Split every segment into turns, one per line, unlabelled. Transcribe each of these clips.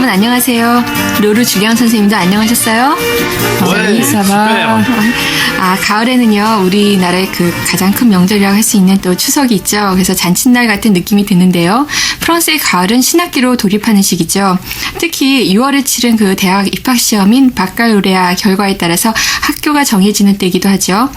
여러분 안녕하세요. 로루 주경 선생님도 안녕하셨어요?
네, super.
가을에는요 우리나라의 그 가장 큰 명절이라고 할 수 있는 또 추석이 있죠. 그래서 잔칫날 같은 느낌이 드는데요. 프랑스의 가을은 신학기로 돌입하는 시기죠. 특히 6월에 치른 그 대학 입학 시험인 바칼로레아 결과에 따라서 학교가 정해지는 때이기도 하죠.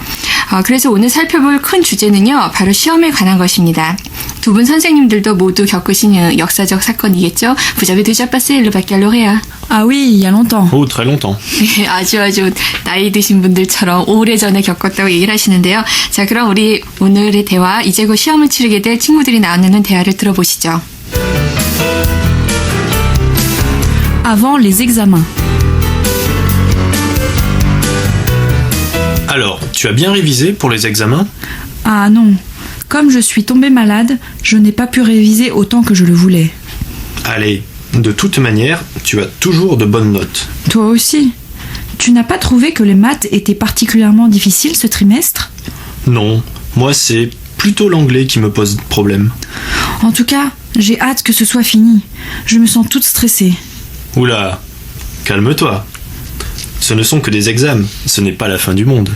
그래서 오늘 살펴볼 큰 주제는요 바로 시험에 관한 것입니다. 두 분 선생님들도 모두 겪으신 역사적 사건이겠죠. Vous avez déjà passé le baccalauréat?
Ah oui, il y a longtemps.
Oh, très longtemps.
네, 아주 나이 드신 분들처럼 오래전에 겪었다고 얘기를 하시는데요. 자, 그럼 우리 오늘의 대화, 이제 곧 시험을 치르게 될 친구들이 나누는 대화를 들어보시죠.
Avant les examens.
Alors, tu as bien révisé pour les examens?
Ah non. Comme je suis tombée malade, je n'ai pas pu réviser autant que je le voulais.
Allez, de toute manière, tu as toujours de bonnes notes.
Toi aussi. Tu n'as pas trouvé que les maths étaient particulièrement difficiles ce trimestre?
Non, moi c'est plutôt l'anglais qui me pose problème.
En tout cas, j'ai hâte que ce soit fini. Je me sens toute stressée.
Oula, calme-toi. Ce ne sont que des examens, ce n'est pas la fin du monde.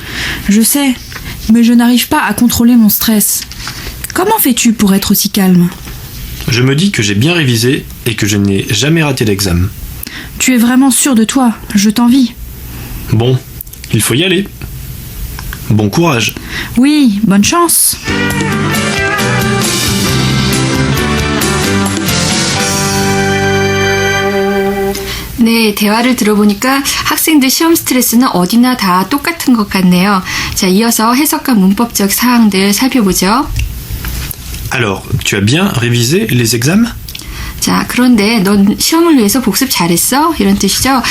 Je sais, mais je n'arrive pas à contrôler mon stress. Comment fais-tu pour être aussi calme?
Je me dis que j'ai bien révisé et que je n'ai jamais raté l'examen.
Tu es vraiment sûr de toi, je t'envie.
Bon, il faut y aller. Bon courage.
Oui, bonne chance.
네, 대화를 들어보니까 학생들 시험 스트레스는 어디나 다 똑같은 것 같네요. 자, 이어서 해석과 문법적 사항들 살펴보죠.
Alors, tu as bien révisé les examens?
자, 그런데 넌 시험을 위해서 복습 잘했어? 이런 뜻이죠.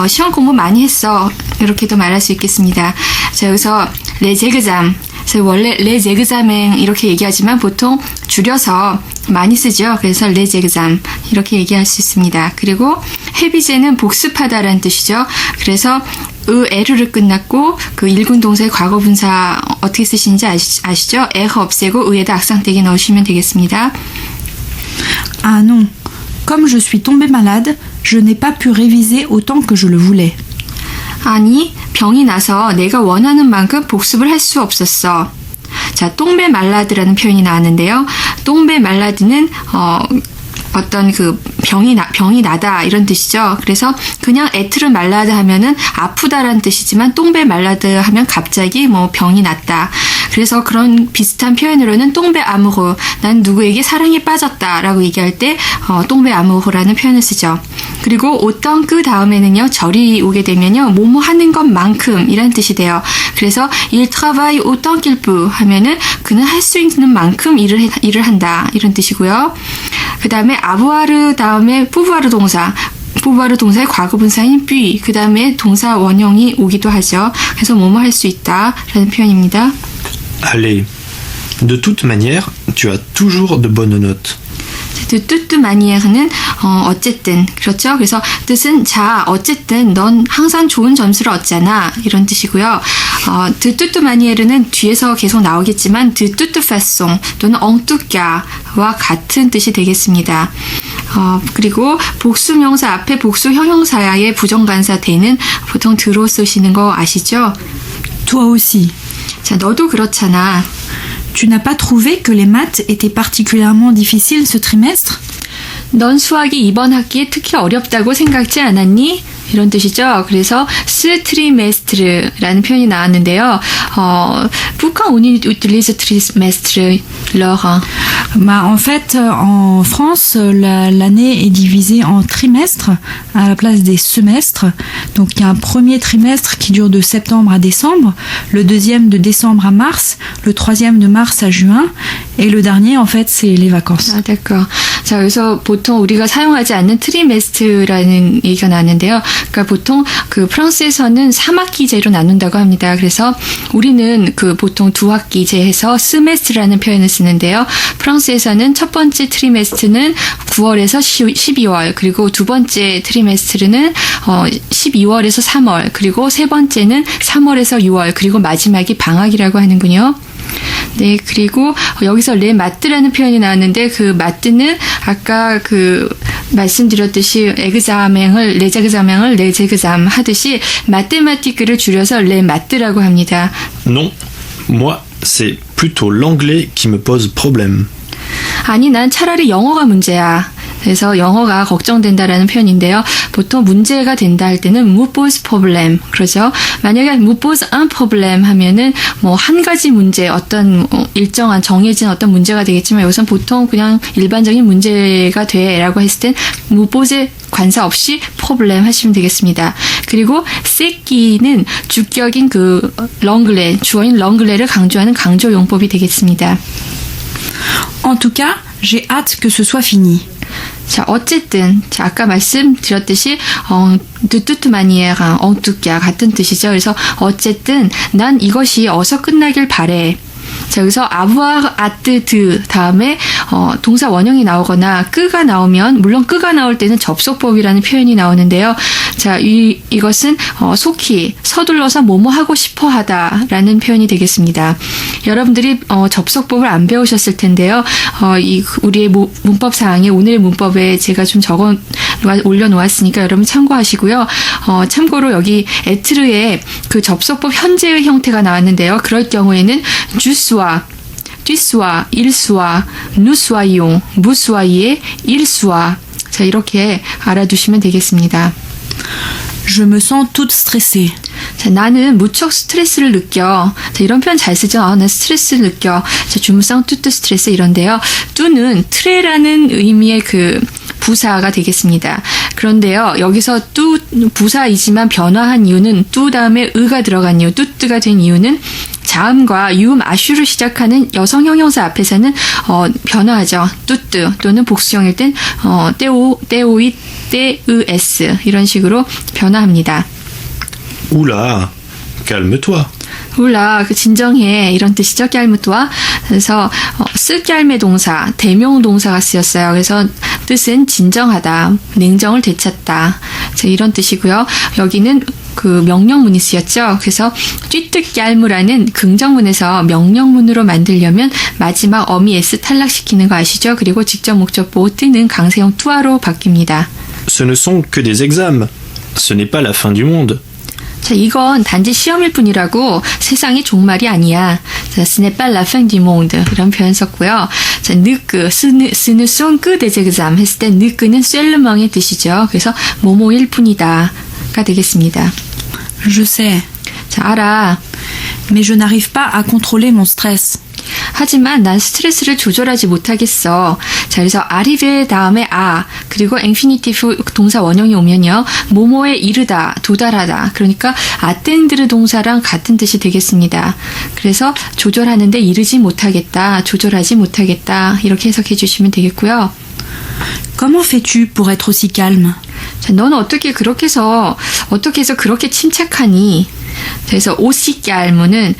시험 공부 많이 했어. 이렇게도 말할 수 있겠습니다. 자, 여기서 les examens. 원래 les examens 이렇게 얘기하지만 보통 줄여서 많이 쓰죠. 그래서 les examens 이렇게 얘기할 수 있습니다. 그리고 해비제는 복습하다라는 뜻이죠. 그래서 에르를 끝났고 그 일군 동사의 과거 분사 어떻게 쓰시는지 아시죠? 에가 없애고 의에다 악상대기 넣으시면 되겠습니다.
Ah non. Comme je suis tombée malade, je n'ai pas pu réviser autant que je le voulais.
아니, 병이 나서 내가 원하는 만큼 복습을 할 수 없었어. 자, 똥배 말라드라는 표현이 나왔는데요. 똥배 말라드는 어떤 그 병이 나다 이런 뜻이죠. 그래서 그냥 에트르 말라드 하면은 아프다라는 뜻이지만 똥배 말라드 하면 갑자기 뭐 병이 났다. 그래서 그런 비슷한 표현으로는 똥배 아무호, 난 누구에게 사랑에 빠졌다라고 얘기할 때 똥배 아무호라는 표현을 쓰죠. 그리고 오떤 그 다음에는요 절이 오게 되면요 뭐뭐 하는 것만큼 이란 뜻이 돼요. 그래서 il travaille autant qu'il peut 하면은 그는 할 수 있는 만큼 일을 한다 이런 뜻이고요. 그 다음에 아부아르 다음에 뿌부아르 동사. 뿌부아르 동사의 과거 분사인 뿌이 그 다음에 동사 원형이 오기도 하죠. 그래서 뭐뭐 할 수 있다라는 표현입니다.
Allez, de toute manière, tu as toujours de bonnes notes.
de toute manière는 어쨌든 그렇죠. 그래서 뜻은 자 어쨌든 넌 항상 좋은 점수를 얻잖아 이런 뜻이고요. de toute manière는 뒤에서 계속 나오겠지만 de toute façon 또는 en tout cas와 같은 뜻이 되겠습니다. 그리고 복수명사 앞에 복수 형용사의 부정관사 대는 보통 드로 쓰시는 거 아시죠?
Toi aussi.
자, 너도 그렇잖아.
Tu n'as pas trouvé que les maths étaient particulièrement difficiles ce trimestre?
넌 수학이 이번 학기에 특히 어렵다고 생각지 않았니? 이런 뜻이죠. 그래서 ce trimester라는 표현이 나왔는데요. Pourquoi on utilise trimestre, Laure?
En fait, en France, l'année est divisée en trimestres à la place des semestres. Donc, il y a un premier trimestre qui dure de septembre à décembre, le deuxième de décembre à mars, le troisième de mars à juin, et le dernier, en fait, c'est les vacances.
아, d'accord. 자, 여기서 보통 우리가 사용하지 않는 트리메스트라는 얘기가 나왔는데요. 그러니까 보통 그 프랑스에서는 3학기제로 나눈다고 합니다. 그래서 우리는 그 보통 2학기제해서 스메스트라는 표현을 쓰는데요. 프랑스에서는 첫 번째 트리메스트는 9월에서 12월, 그리고 두 번째 트리메스트는 12월에서 3월, 그리고 세 번째는 3월에서 6월, 그리고 마지막이 방학이라고 하는군요. 네, 그리고 여기서 레 마뜨라는 표현이 나왔는데 그 마뜨는 아까 그 말씀드렸듯이 레제그자맹을 레제그잠 하듯이 마테마티크를 줄여서 레 마뜨라고 합니다.
Non, moi, c'est plutôt l'anglais qui me pose problème.
아니, 난 차라리 영어가 문제야. 그래서 영어가 걱정된다라는 표현인데요. 보통 문제가 된다 할 때는 me pose problème 그러죠. 만약에 me pose un problème 하면은 뭐 한 가지 문제, 어떤 일정한 정해진 어떤 문제가 되겠지만 여기선 보통 그냥 일반적인 문제가 돼라고 했을 땐 me pose 관사 없이 problème 하시면 되겠습니다. 그리고 새끼는 주격인 그 렁글레, 주어인 렁글레를 강조하는 강조 용법이 되겠습니다.
En tout cas, j'ai hâte que ce soit fini.
자, 어쨌든, 자, 아까 말씀드렸듯이, de toute manière, en tout cas, 같은 뜻이죠. 그래서, 어쨌든, 난 이것이 어서 끝나길 바래. 자, 여기서 avoir hâte de 다음에 동사 원형이 나오거나 끄가 나오면 물론 끄가 나올 때는 접속법이라는 표현이 나오는데요. 자, 이것은 속히 서둘러서 뭐뭐 하고 싶어 하다라는 표현이 되겠습니다. 여러분들이 접속법을 안 배우셨을 텐데요. 우리의 문법 사항에 오늘의 문법에 제가 좀 올려놓았으니까 여러분 참고하시고요. 참고로 여기 에트르에 그 접속법 현재의 형태가 나왔는데요. 그럴 경우에는 주스와 뒤수와 일수와 누수와이용 무수와이의 일수와 자 이렇게 알아두시면 되겠습니다.
Je me sens toute stressée.
자, 나는 무척 스트레스를 느껴. 자, 이런 표현 잘 쓰죠. 난 스트레스를 느껴. 자, 주무상 뚜뚜 스트레스 이런데요. 뚜는 트레라는 의미의 그 부사가 되겠습니다. 그런데요, 여기서 뚜 부사이지만 변화한 이유는 뚜 다음에 으가 들어간 이유, 뚜뚜가 된 이유는 자음과 유음 아슈로 시작하는 여성 형용사 앞에서는 변화하죠. 뚜뚜 또는 복수형일 땐 떼오이 떼으에스 이런 식으로 변화합니다.
Oula, calme-toi.
울라, 그 진정해 이런 뜻이죠. 꺄르무토와 그래서 쓰꺄르메 동사, 대명 동사가 쓰였어요. 그래서 뜻은 진정하다, 냉정을 되찾다. 자, 이런 뜻이고요. 여기는 그 명령문이 쓰였죠. 그래서 쥐뜨꺄르무라는 긍정문에서 명령문으로 만들려면 마지막 어미 s 탈락시키는 거 아시죠? 그리고 직접 목적보 뜨는 강세형 투아로 바뀝니다.
Ce ne sont que des examens. Ce n'est pas la fin du monde.
자, 이건 단지 시험일 뿐이라고 세상이 종말이 아니야. 자, ce n'est pas la fin du monde 이런 표현 썼고요. 자, ce ne sont que des examens 했을 때 느끄는 셀르멍의 뜻이죠. 그래서 뭐뭐일 뿐이다가 되겠습니다.
Je sais.
자, 알아.
Mais je n'arrive pas à contrôler mon stress.
하지만 난 스트레스를 조절하지 못하겠어. 자, 그래서 arrive 다음에 그리고 infinitive 동사 원형이 오면요. 뭐뭐에 이르다, 도달하다. 그러니까 atteindre 동사랑 같은 뜻이 되겠습니다. 그래서 조절하는데 이르지 못하겠다, 조절하지 못하겠다. 이렇게 해석해 주시면 되겠고요.
Comment fais-tu pour être aussi calme?
자, 너는 어떻게 해서 그렇게 침착하니? 그래서 오시꺄르무는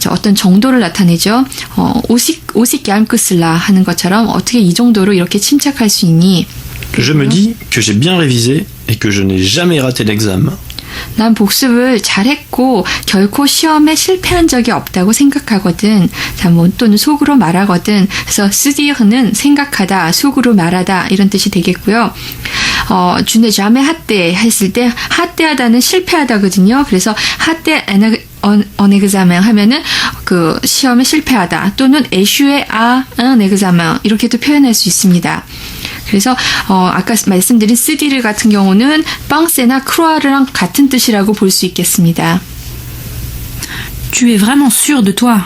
어떤 정도를 나타내죠. 오시꺄르무슬라 하는 것처럼 어떻게 이 정도로 이렇게 침착할 수 있니?
Je me dis que j'ai bien révisé et que je n'ai jamais raté l'examen.
난 복습을 잘했고 결코 시험에 실패한 적이 없다고 생각하거든. 자, 뭐 또는 속으로 말하거든. 그래서 쓰디흐는 생각하다, 속으로 말하다 이런 뜻이 되겠고요. 준에 잠에 핫대 했을 때 핫대하다는 실패하다거든요. 그래서 핫대 엑자멘 하면은 그 시험에 실패하다 또는 에슈에 엑자멘 이렇게도 표현할 수 있습니다. 그래서 아까 말씀드린 쓰디르 같은 경우는 빵세나 크로아르랑 같은 뜻이라고 볼 수 있겠습니다.
Tu es vraiment sûr de toi.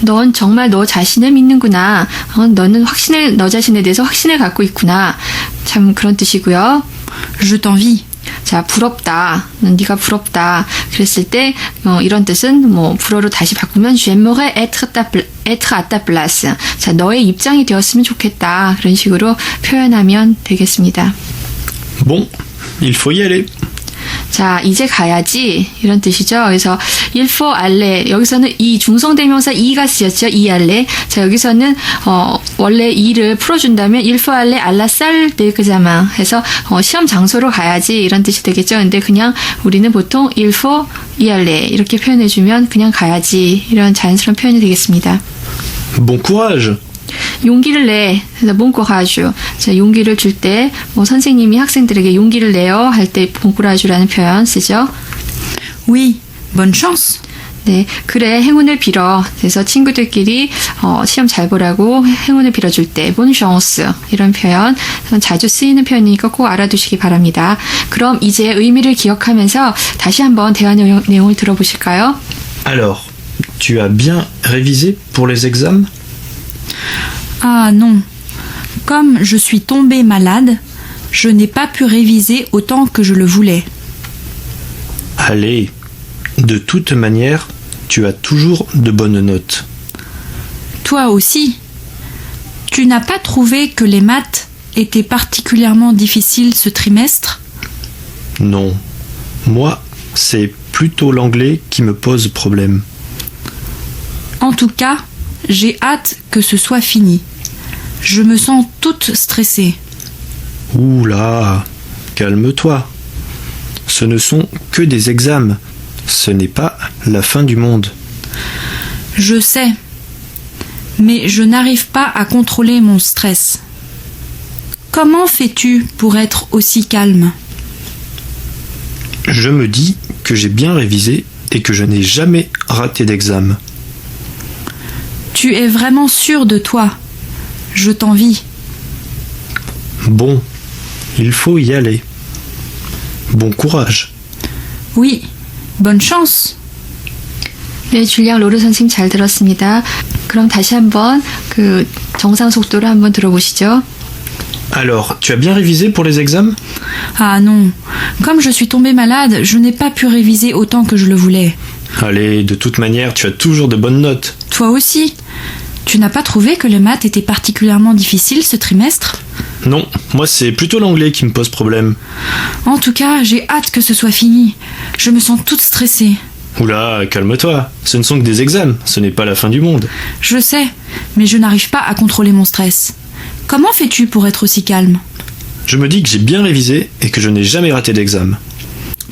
넌 정말 너 자신을 믿는구나. 너는 너 자신에 대해서 확신을 갖고 있구나. 참 그런 뜻이고요.
Je t'envie.
자, 부럽다. 네가 부럽다. 그랬을 때 이런 뜻은 뭐 불어로 다시 바꾸면 j'aimerais être à ta place. 자, 너의 입장이 되었으면 좋겠다. 그런 식으로 표현하면 되겠습니다.
Bon, il faut y aller.
자, 이제 가야지 이런 뜻이죠. 그래서 il faut aller 여기서는 이 중성대명사 이가 쓰였죠. y aller. 자, 여기서는 원래 이를 풀어준다면 il faut aller à la salle d'examen 해서 시험 장소로 가야지 이런 뜻이 되겠죠. 근데 그냥 우리는 보통 il faut y aller 이렇게 표현해주면 그냥 가야지 이런 자연스러운 표현이 되겠습니다.
Bon courage.
용기를 내. 그래서 bon courage. 자, 용기를 줄 때 뭐 선생님이 학생들에게 용기를 내요 할 때 bon courage라는 표현 쓰죠.
Oui, bonne chance.
네, 그래 행운을 빌어. 그래서 친구들끼리 시험 잘 보라고 행운을 빌어줄 때 bonne chance 이런 표현 자주 쓰이는 표현이니까 꼭 알아두시기 바랍니다. 그럼 이제 의미를 기억하면서 다시 한번 대화 내용을 들어보실까요?
Alors, tu as bien révisé pour les examens?
Ah non. Comme je suis tombée malade, je n'ai pas pu réviser autant que je le voulais.
Allez, de toute manière, tu as toujours de bonnes notes.
Toi aussi. Tu n'as pas trouvé que les maths étaient particulièrement difficiles ce trimestre?
Non. Moi, c'est plutôt l'anglais qui me pose problème.
En tout cas, j'ai hâte que ce soit fini. Je me sens toute stressée.
Ouh là, calme-toi. Ce ne sont que des examens. Ce n'est pas la fin du monde.
Je sais. Mais je n'arrive pas à contrôler mon stress. Comment fais-tu pour être aussi calme?
Je me dis que j'ai bien révisé et que je n'ai jamais raté d'examen.
Tu es vraiment sûr de toi? Je t'envie.
Bon, il faut y aller. Bon courage.
Oui, bonne chance.
네, 줄리앙 로르 선생님 잘 들었습니다. 그럼 다시 한번 그 정상 속도로 한번 들어보시죠.
Alors, tu as bien révisé pour les examens?
Ah non. Comme je suis tombée malade, je n'ai pas pu réviser autant que je le voulais.
Allez, de toute manière, tu as toujours de bonnes notes.
Toi aussi. Tu n'as pas trouvé que les maths étaient particulièrement difficiles ce trimestre?
Non, moi c'est plutôt l'anglais qui me pose problème.
En tout cas, j'ai hâte que ce soit fini. Je me sens toute stressée.
Oula, calme-toi. Ce ne sont que des examens, ce n'est pas la fin du monde.
Je sais, mais je n'arrive pas à contrôler mon stress. Comment fais-tu pour être aussi calme?
Je me dis que j'ai bien révisé et que je n'ai jamais raté d'examen.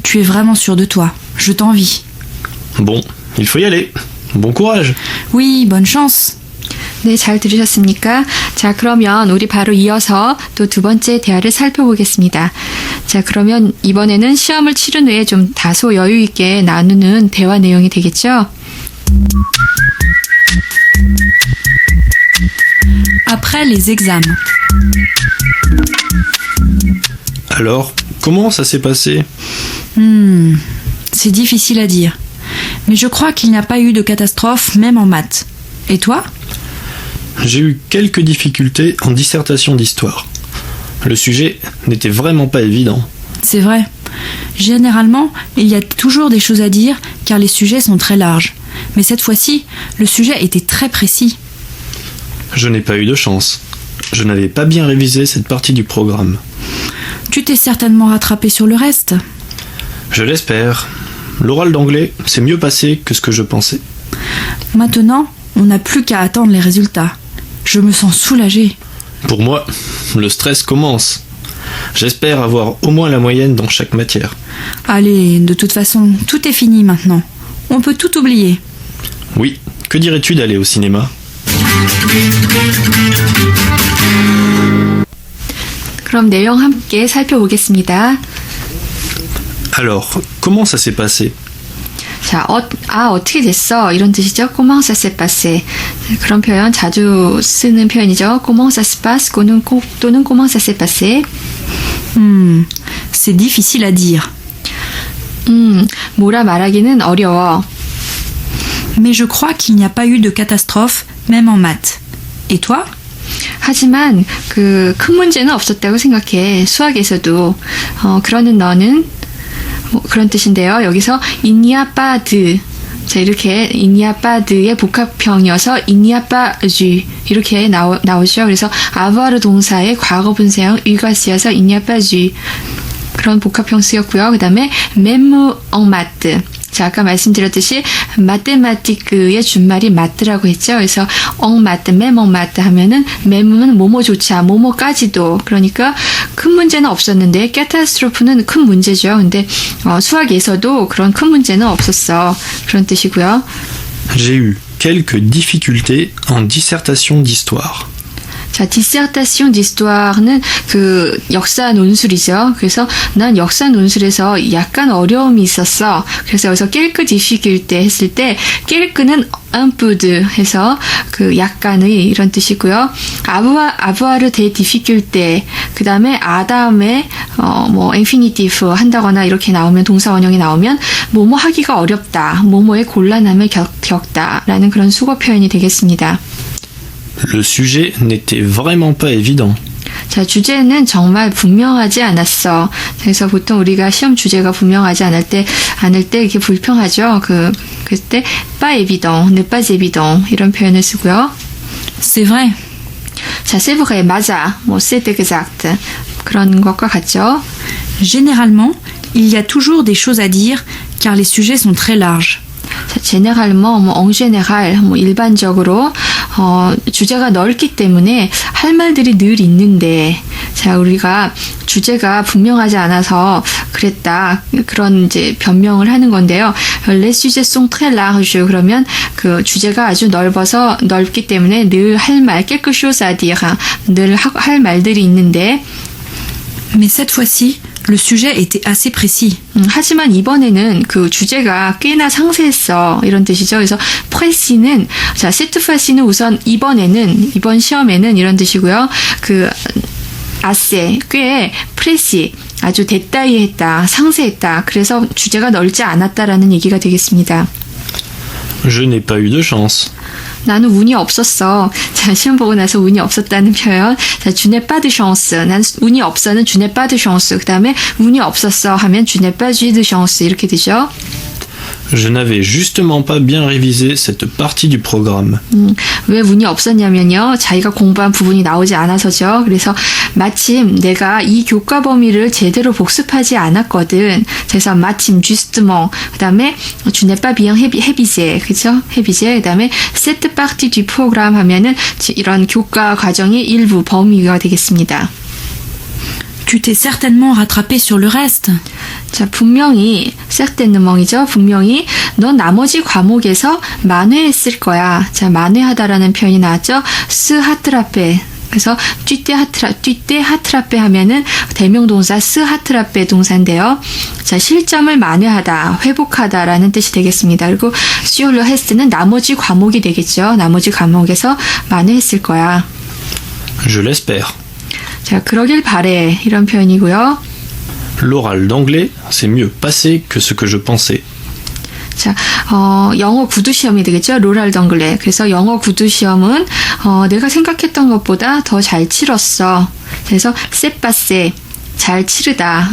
Tu es vraiment sûr de toi. Je t'envie.
Bon, il faut y aller. Bon courage.
Oui, bonne chance.
네, 잘 들으셨습니까? 자, 그러면 우리 바로 이어서 또 두 번째 대화를 살펴보겠습니다. 자, 그러면 이번에는 시험을 치른 후에 좀 다소 여유 있게 나누는 대화 내용이 되겠죠?
Après les examens.
Alors, comment ça s'est passé?
C'est difficile à dire. Mais je crois qu'il n'y a pas eu de catastrophe, même en maths. Et toi?
J'ai eu quelques difficultés en dissertation d'histoire. Le sujet n'était vraiment pas évident.
C'est vrai. Généralement, il y a toujours des choses à dire car les sujets sont très larges. Mais cette fois-ci, le sujet était très précis.
Je n'ai pas eu de chance. Je n'avais pas bien révisé cette partie du programme.
Tu t'es certainement rattrapé sur le reste.
Je l'espère. L'oral d'anglais s'est mieux passé que ce que je pensais.
Maintenant, on n'a plus qu'à attendre les résultats. Je me sens soulagée.
Pour moi, le stress commence. J'espère avoir au moins la moyenne dans chaque matière.
Allez, de toute façon, tout est fini maintenant. On peut tout oublier.
Oui, que dirais-tu d'aller au cinéma?
그럼 내용 함께 살펴보겠습니다.
Alors, comment ça s'est passé?
자, 어떻게 됐어? 이런 뜻이죠. Comment ça s'est passé? 그런 표현 자주 쓰는 표현이죠. Comment ça se passe? 또는 Comment ça s'est passé?
C'est difficile à dire.
뭐라 말하기는 어려워.
Mais je crois qu'il n'y a pas eu de catastrophe, même en maths. Et toi?
하지만 그 큰 문제는 없었다고 생각해. 수학에서도. 그러는 너는 뭐 그런 뜻인데요. 여기서 il n'y a pas de 자, 이렇게 il n'y a pas de의 복합형이어서 il n'y a pas eu 이렇게 나오죠. 그래서 avoir 동사의 과거 분사형 u가 쓰여서 il n'y a pas eu 그런 복합형 쓰였고요. 그 다음에 même en maths. 자, 아까 말씀드렸듯이 마테마티크의 준말이 마트라고 했죠. 그래서 en maths, même en maths 하면은 même는 뭐뭐조차, 뭐뭐까지도. 그러니까 큰 문제는 없었는데 캐타스트로프는 큰 문제죠. 근데 수학에서도 그런 큰 문제는 없었어. 그런 뜻이고요.
J'ai eu quelques difficultés en dissertation d'histoire.
자, dissertation d'histoire는 그 역사 논술이죠. 그래서 난 역사 논술에서 약간 어려움이 있었어. 그래서 여기서 quelques difficultés 했을 때 quelques는 un peu de 해서 그 약간의 이런 뜻이고요. avoir des difficultés 그 다음에 아 다음에 뭐 infinitive 한다거나 이렇게 나오면 동사 원형이 나오면 뭐뭐 하기가 어렵다. 뭐뭐의 곤란함을 겪다라는 그런 수거 표현이 되겠습니다.
Le sujet n'était vraiment pas évident.
자, 주제는 정말 분명하지 않았어. 그래서 보통 우리가 시험 주제가 분명하지 않을 때 이렇게 불평하죠. 그때 pas évident, n'est pas évident 이런 표현을 쓰고요.
C'est vrai.
자, c'est vrai, 맞아. 뭐 c'est exact 그런 것과 같죠.
Généralement, il y a toujours des choses à dire car les sujets sont très larges.
자, généralement, en général, 일반적으로 주제가 넓기 때문에 할 말들이 늘 있는데, 자, 우리가 주제가 분명하지 않아서 그랬다 그런 이제 변명을 하는 건데요. Les sujets sont très larges 그러면 그 주제가 아주 넓기 때문에 늘 할 말, quelque chose à dire, 늘 할 말들이 있는데.
Mais cette fois-ci, le sujet était assez précis.
하지만 이번에는 그 주제가 꽤나 상세했어. 이런 뜻이죠. 그래서 précis는 자, cette fois-ci는 우선 이번 시험에는 이런 뜻이고요. 그 assez 꽤 précis 아주 데타이했다, 상세했다. 그래서 주제가 넓지 않았다라는 얘기가 되겠습니다.
Je n'ai pas eu de chance.
나는 운이 없었어. 자, 시험 보고 나서 운이 없었다는 표현. 자, je n'ai pas de chance. 난 운이 없어는 je n'ai pas de chance. 그 다음에 운이 없었어 하면 je n'ai pas eu de chance. 이렇게 되죠.
Je n'avais justement pas bien révisé cette partie du programme.
왜 운이 없었냐면요. 자기가 공부한 부분이 나오지 않아서죠. 그래서 마침 내가 이 교과 범위를 제대로 복습하지 않았거든. 그래서 마침 justement 그 다음에 je n'ai pas bien révisé 그죠? révisé 그 다음에 cette partie du programme 하면은 이런 교과 과정의 일부 범위가 되겠습니다.
Tu t'es certainement rattrapé sur le reste.
자, 분명히 certainement이죠. 분명히 넌 나머지 과목에서 만회했을 거야. 자, 만회하다라는 표현이 나왔죠. se rattraper. 그래서 tu t'es rattrapé 하면은 대명동사 se rattraper 동사인데요. 자, 실점을 만회하다, 회복하다라는 뜻이 되겠습니다. 그리고 sur le reste는 나머지 과목이 되겠죠. 나머지 과목에서 만회했을 거야.
Je l'espère.
자, 그러길 바래. 이런 표현이고요.
L'oral d'anglais s'est mieux passé que ce que je pensais.
자, 영어 구두 시험이 되겠죠. 로랄 덩글레. 그래서 영어 구두 시험은 내가 생각했던 것보다 더 잘 치렀어. 그래서 c'est passé. 잘 치르다.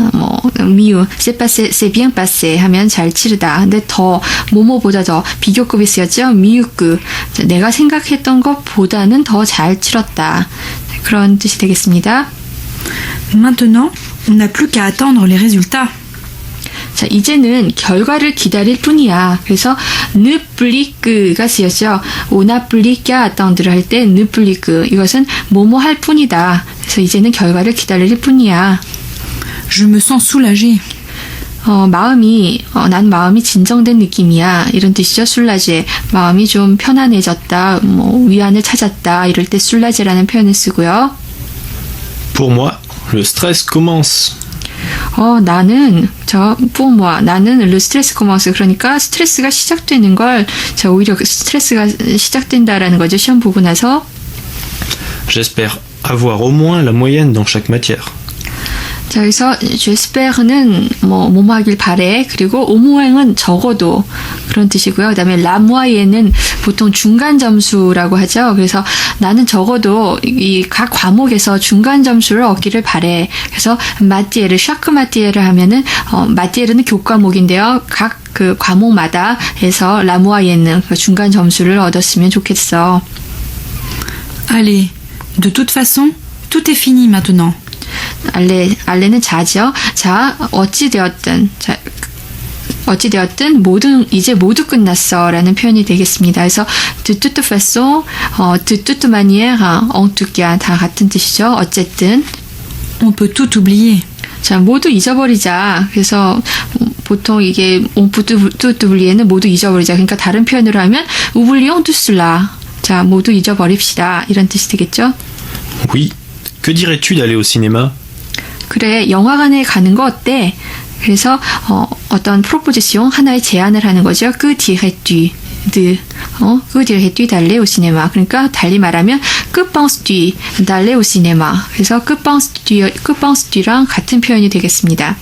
mieux. c'est passé, c'est bien passé 하면 잘 치르다. 근데 더 뭐뭐보다 더 비교급이 쓰였죠. mieux. 내가 생각했던 것보다는 더 잘 치렀다. 그런 뜻이 되겠습니다.
Maintenant, on n'a plus qu'à attendre les résultats.
자, 이제는 결과를 기다릴 뿐이야. 그래서 ne plus que가 쓰였죠. on n'a plus qu'à attendre 할 때 ne plus que 이것은 뭐뭐 할 뿐이다. 그래서 이제는 결과를 기다릴 뿐이야.
Je me sens soulagée.
난 마음이 진정된 느낌이야. 이런 뜻이죠. 술라제. 마음이 좀 편안해졌다. 위안을 찾았다. 이럴 때 술라제라는 표현을 쓰고요.
Pour moi, le stress commence.
나는 le stress commence. 그러니까 스트레스가 시작되는 걸, 오히려 스트레스가 시작된다라는 거죠. 시험 보고 나서.
J'espère avoir au moins la moyenne dans chaque matière.
자, 여기서 j'espère는 뭐뭐 하길 바래. 그리고 오모행은 적어도 그런 뜻이고요. 그다음에 la moyenne는 보통 중간 점수라고 하죠. 그래서 나는 적어도 이 각 과목에서 중간 점수를 얻기를 바래. 그래서 matière, chaque matière 하면은 matière는 교과목인데요. 각 그 과목마다 해서 la moyenne, 중간 점수를 얻었으면 좋겠어.
Allez, de toute façon, tout est fini maintenant.
알레는 자죠. 자, 어찌되었든 이제 모두 끝났어라는 표현이 되겠습니다. 그래서 de toute façon, de toute manière, en tout cas 다 같은 뜻이죠. 어쨌든
On peut tout oublier.
자, 모두 잊어버리자. 그래서 보통 이게 on peut tout oublier는 모두 잊어버리자. 그러니까 다른 표현으로 하면 oublions tout cela. 자, 모두 잊어버립시다. 이런 뜻이 되겠죠?
Oui. Que dirais-tu d'aller au cinéma?
그래, 영화관에 가는 거 어때? 그래서 어떤 프로포지션 하나의 제안을 하는 거죠. Que dirais-tu que dirais-tu d'aller au cinéma? 그러니까 달리 말하면 que penses-tu d'aller au cinéma? 그래서 que penses-tu랑 같은 표현이 되겠습니다.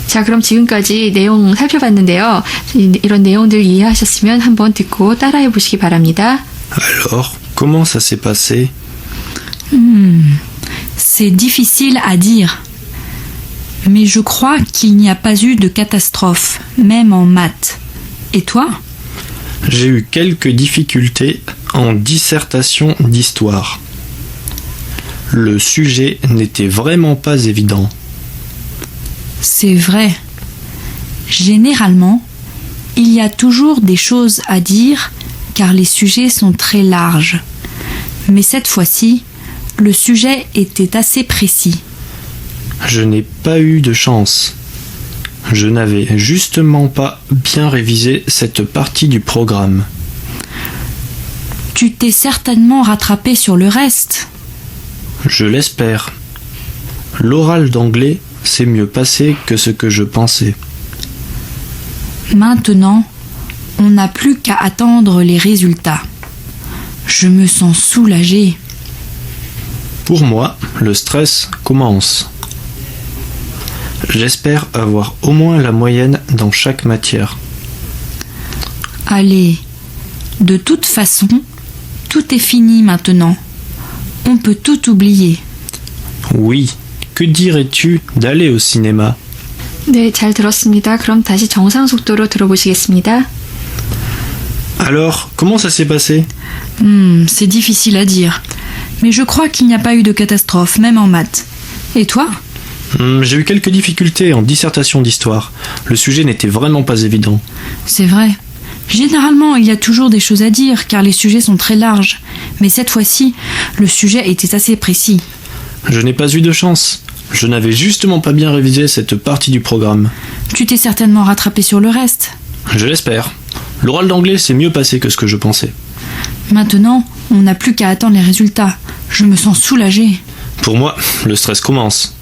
자, 그럼 지금까지 내용 살펴봤는데요. 이런 내용들 이해하셨으면 한번 듣고 따라해 보시기 바랍니다.
Alors, comment ça s'est passé?
C'est difficile à dire. Mais je crois qu'il n'y a pas eu de catastrophe, même en maths. Et toi?
J'ai eu quelques difficultés en dissertation d'histoire. Le sujet n'était vraiment pas évident.
C'est vrai. Généralement, il y a toujours des choses à dire car les sujets sont très larges. Mais cette fois-ci, le sujet était assez précis.
Je n'ai pas eu de chance. Je n'avais justement pas bien révisé cette partie du programme.
Tu t'es certainement rattrapé sur le reste.
Je l'espère. L'oral d'anglais s'est mieux passé que ce que je pensais.
Maintenant, on n'a plus qu'à attendre les résultats. Je me sens soulagée.
Pour moi, le stress commence. J'espère avoir au moins la moyenne dans chaque matière.
Allez, de toute façon, tout est fini maintenant. On peut tout oublier.
Oui, que dirais-tu d'aller au cinéma?
네, 잘 들었습니다. 그럼 다시 정상 속도로 들어보시겠습니다.
Alors, comment ça s'est passé?
C'est difficile à dire. Mais je crois qu'il n'y a pas eu de catastrophe, même en maths. Et toi?
J'ai eu quelques difficultés en dissertation d'histoire. Le sujet n'était vraiment pas évident.
C'est vrai. Généralement, il y a toujours des choses à dire, car les sujets sont très larges. Mais cette fois-ci, le sujet était assez précis.
Je n'ai pas eu de chance. Je n'avais justement pas bien révisé cette partie du programme.
Tu t'es certainement rattrapé sur le reste.
Je l'espère. L'oral d'anglais s'est mieux passé que ce que je pensais.
Maintenant, on n'a plus qu'à attendre les résultats. Je me sens soulagée.
Pour moi, le stress commence.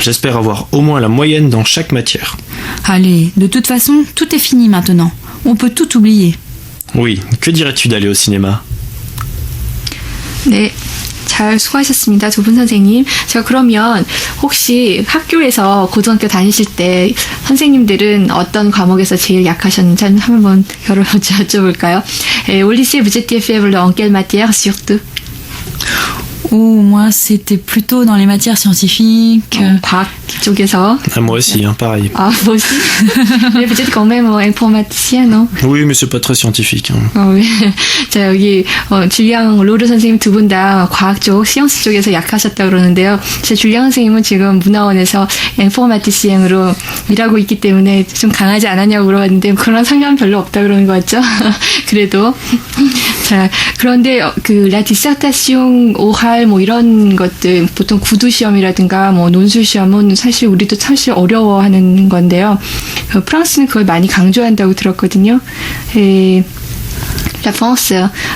J'espère avoir au moins la moyenne dans chaque matière.
Allez, de toute façon, tout est fini maintenant. On peut tout oublier.
Oui, que dirais-tu d'aller au cinéma?
네, 잘 수고하셨습니다. 두 분 선생님. 제가 그러면 혹시 학교에서 고등학교 다니실 때 선생님들은 어떤 과목에서 제일 약하셨는지 한번 여쭤볼까요? Au lycée, vous étiez faible en quelle matière surtout?
Oh, moi, c'était plutôt dans les matières scientifiques.
과학 쪽에서.
Ah, moi aussi, hein, pareil.
Ah, vous aussi? Mais vous êtes quand même informaticien, non?
Oui, mais c'est pas très scientifique. Hein.
네. 자, 여기 줄리앙 로르 선생님 두 분 다 과학 쪽, 시험스 쪽에서 약하셨다고 그러는데요. 제 줄리앙 선생님은 지금 문화원에서 인포마티시행으로 일하고 있기 때문에 좀 강하지 않았냐고 물어봤는데 그런 상관 별로 없다 그러는 거 같죠? 그래도. 자, 그런데 라 디sertation, 오할 뭐 이런 것들 보통 구두 시험이라든가 뭐 논술 시험은 사실 우리도 사실 어려워하는 건데요. 프랑스는 그걸 많이 강조한다고 들었거든요. La France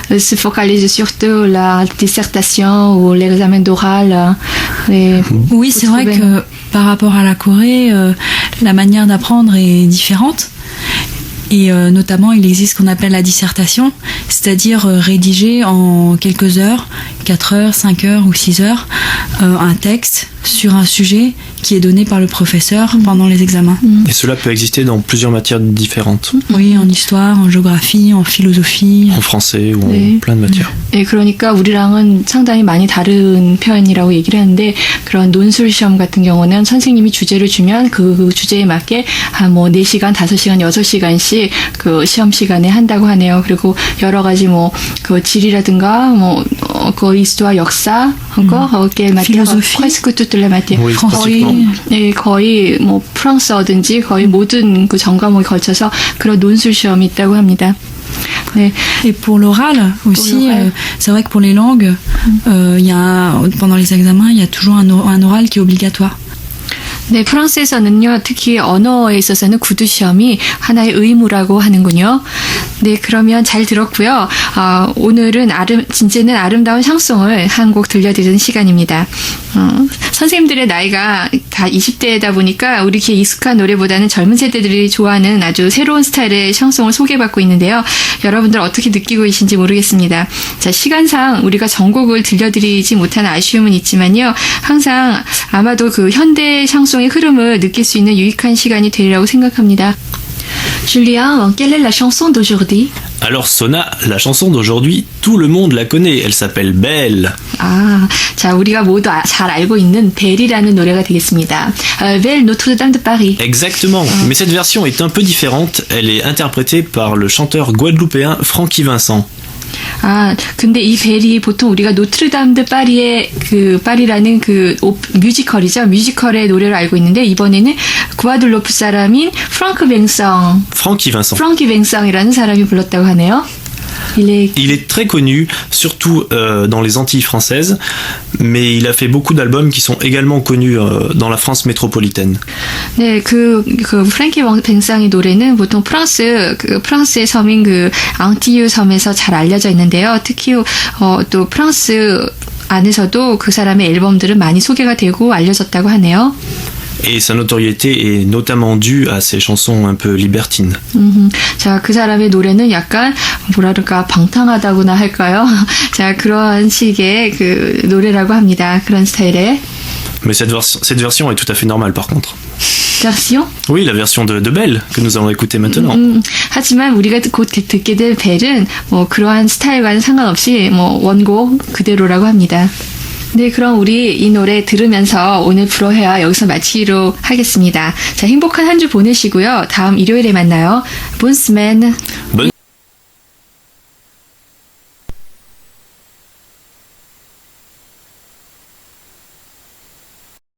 se focalise surtout la dissertation ou l'examen d'oral.
Oui, c'est vrai que par rapport à la Corée, la manière d'apprendre est différente. Et notamment, il existe ce qu'on appelle la dissertation, c'est-à-dire rédiger en quelques heures, 4 heures, 5 heures ou 6 heures, un texte sur un sujet qui est donné par le professeur pendant les examens.
Et cela peut exister dans plusieurs matières différentes.
Oui, en histoire, en géographie, en philosophie.
En français ou en plein de matières.
네, 그러니까 우리랑은 상당히 많이 다른 표현이라고 얘기를 하는데 그런 논술 시험 같은 경우는 선생님이 주제를 주면 그 주제에 맞게 한 뭐 4시간, 5시간, 6시간씩 그 시험 시간에 한다고 하네요. 그리고 여러 가지 뭐 그 질이라든가 뭐 거의 histoire 역사, encore, quelle matière,
Philosophie.
presque toute la matière.
Oui,
거의,
pratiquement.
네, 거의 뭐 프랑스어든지 거의 모든 그 전 과목에 걸쳐서 그런 논술 시험이 있다고 합니다. 네.
Et pour l'oral aussi,
l'oral.
c'est vrai que pour les langues, pendant les examens, il y a toujours un oral qui est obligatoire.
네, 프랑스에서는요, 특히 언어에 있어서는 구두 시험이 하나의 의무라고 하는군요. 네, 그러면 잘 들었고요. 오늘은 진짜는 아름다운 샹송을 한 곡 들려드리는 시간입니다. 선생님들의 나이가 다 20대이다 보니까 우리 귀에 익숙한 노래보다는 젊은 세대들이 좋아하는 아주 새로운 스타일의 샹송을 소개받고 있는데요. 여러분들 어떻게 느끼고 계신지 모르겠습니다. 자, 시간상 우리가 전곡을 들려드리지 못하는 아쉬움은 있지만요. 항상 아마도 그 현대 샹송의 흐름을 느낄 수 있는 유익한 시간이 되리라고 생각합니다. Julien, quelle est la chanson d'aujourd'hui?
Alors Sona, la chanson d'aujourd'hui, tout le monde la connaît, elle s'appelle Belle.
자, 우리가 모두 잘 알고 있는 벨이라는 노래가 되겠습니다. Belle Notre-Dame de Paris.
Exactement, mais cette version est un peu différente, elle est interprétée par le chanteur guadeloupéen Francky Vincent.
근데 이 벨이 보통 우리가 노트르담 드 파리의 그 파리라는 그 뮤지컬이죠. 뮤지컬의 노래로 알고 있는데 이번에는 구아들로프 사람인 프랑키 뱅성이라는 사람이 불렀다고 하네요.
Il est très connu, surtout dans les Antilles françaises, mais il a fait beaucoup d'albums qui sont également connus dans la France métropolitaine.
네, 그 프랭키 뱅상의 노래는 보통 프랑스의 섬인 그 앙티유 섬에서 잘 알려져 있는데요. 특히 또 프랑스 안에서도 그 사람의 앨범들은 많이 소개가 되고 알려졌다고 하네요.
Et sa notoriété est notamment due à ses chansons un peu libertines.
자, 그 사람의 노래는 약간 뭐랄까 방탕하다고나 할까요? 자, 그런 식의 그 노래라고 합니다. 그런 스타일의.
Mais cette version est tout à fait normale par contre.
version?
Oui, la version de Belle que nous allons écouter maintenant.
하지만 우리가 곧 듣게 될 벨은 뭐 그러한 스타일과는 상관없이 뭐 원곡 그대로라고 합니다. 네, 그럼 우리 이 노래 들으면서 오늘 불어회화 여기서 마치기로 하겠습니다. 자, 행복한 한 주 보내시고요. 다음 일요일에 만나요. Bonne semaine.
Bonne